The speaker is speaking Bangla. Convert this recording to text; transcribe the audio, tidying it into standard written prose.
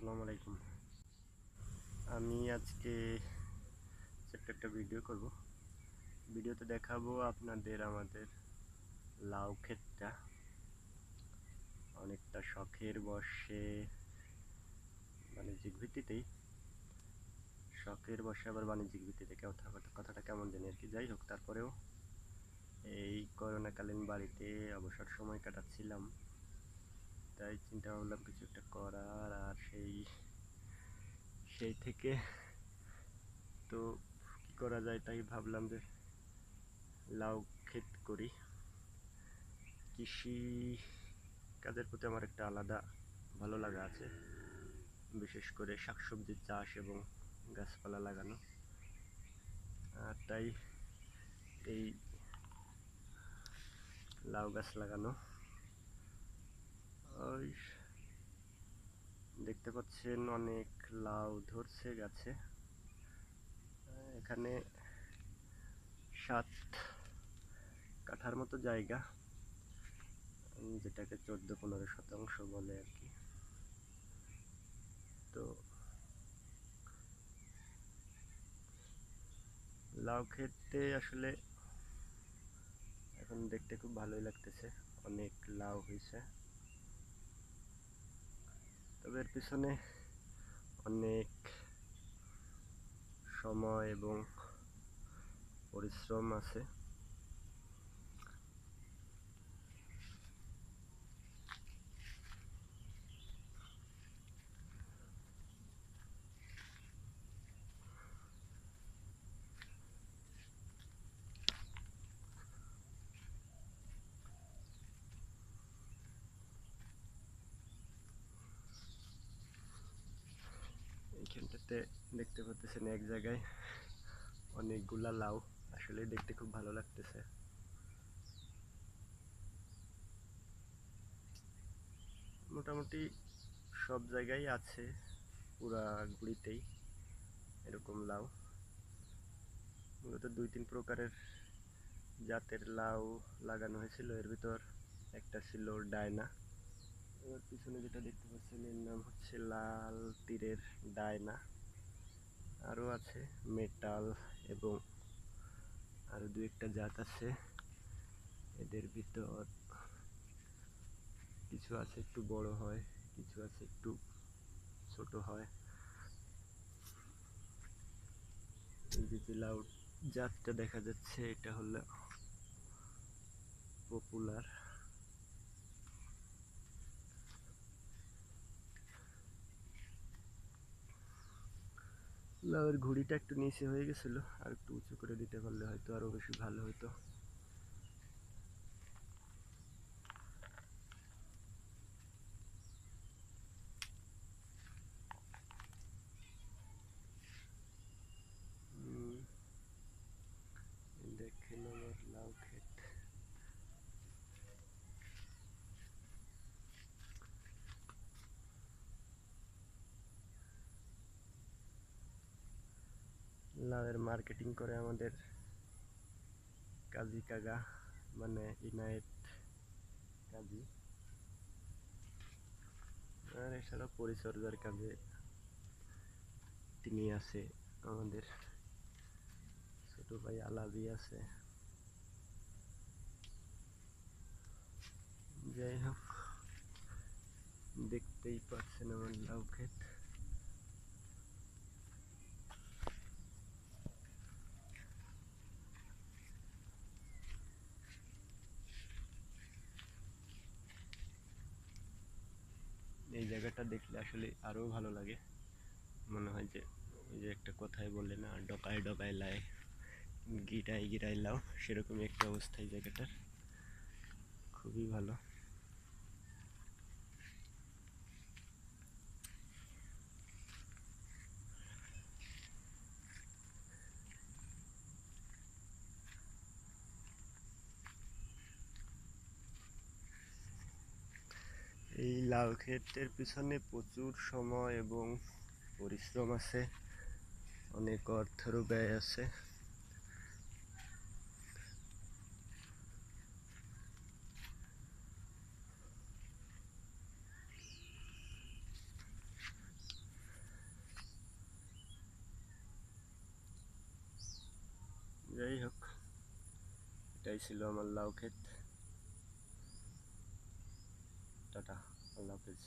আসসালামু আলাইকুম। আমি আজকে ছোট্ট একটা ভিডিও করব। ভিডিওতে দেখাবো আপনাদের আমাদের লাউ ক্ষেতটা অনেকটা শখের বশে, বাণিজ্যিক ভিত্তিতেই। শখের বশে আবার বাণিজ্যিক ভিত্তিতে কথাটা কেমন জানি আর কি। যাই হোক, তারপরেও এই করোনাকালীন বাড়িতে অবসর সময় কাটাচ্ছিলাম, তাই চিন্তা ভাবলাম কিছু একটা করার। আর সেই থেকে তো কি করা যায় তাই ভাবলাম যে লাউ ক্ষেত করি। কৃষি কাজের প্রতি আমার একটা আলাদা ভালো লাগা আছে, বিশেষ করে শাকসবজির চাষ এবং গাছপালা লাগানো। আর তাই এই লাউ গাছ লাগানো। ওই দেখতে পাচ্ছেন অনেক লাউ ধরছে গাছে। এখানে 7 কাঠার মতো জায়গা, যেটাকে 14-15% বলে আর কি। তো লাউ খেতে আসলে এখন দেখতে খুব ভালোই লাগতেছে, অনেক লাউ হয়েছে। তবে এর পিছনে অনেক সময় এবং পরিশ্রম আছে। এইখানটাতে দেখতে পাচ্ছেন এক জায়গায় অনেকগুলা লাউ, আসলে দেখতে খুব ভালো লাগতেছে। মোটামুটি সব জায়গায় আছে, পুরা গুড়িতেই এরকম লাউ। মূলত 2-3 প্রকারের জাতের লাউ লাগানো হয়েছিল। এর ভিতর একটা ছিল ডায়না। এর পিছনে যেটা দেখতে পাচ্ছেন এর নাম হচ্ছে লাল তীরের ডায়না। আরও আছে মেটাল এবং আরও 2-1টা জাত আছে। এদের ভিতর কিছু আছে একটু বড় হয়, কিছু আছে একটু ছোট হয়। এই যে লাউ জাতটা দেখা যাচ্ছে এটা হলো পপুলার। লাউয়ের ঘুড়িটা একটু নিচে হয়ে গেছিল, আর একটু উঁচু করে দিতে পারলে হয়তো আরো বেশি ভালো হতো। দেখেন আমার লাউ ক্ষেত। লাউয়ের মার্কেটিং করে আমাদের কাজী কাকা, মানে ইনায়েত কাজী। আর এছাড়া পরিচর্যার কাজে তিনি আছে, আমাদের ছোট ভাই আলাবি আছে। যাই হোক, দেখতেই পাচ্ছেন আমার লাউ ক্ষেত। এই জায়গাটা দেখলে আসলে আরো ভালো লাগে, মনে হয় যে ওই যে একটা কথাই বলে না, ডকায় ডকায় লাই, গিরায় গিরায় লাও, সেরকমই একটা অবস্থা এই জায়গাটার। খুবই ভালো। এই লাউ ক্ষেতের পিছনে প্রচুর সময় এবং পরিশ্রম আছে, অনেক অর্থেরও ব্যয় আছে। এটাই ছিল আমার লাউ ক্ষেত। টাটা, আল্লাহ হাফেজ।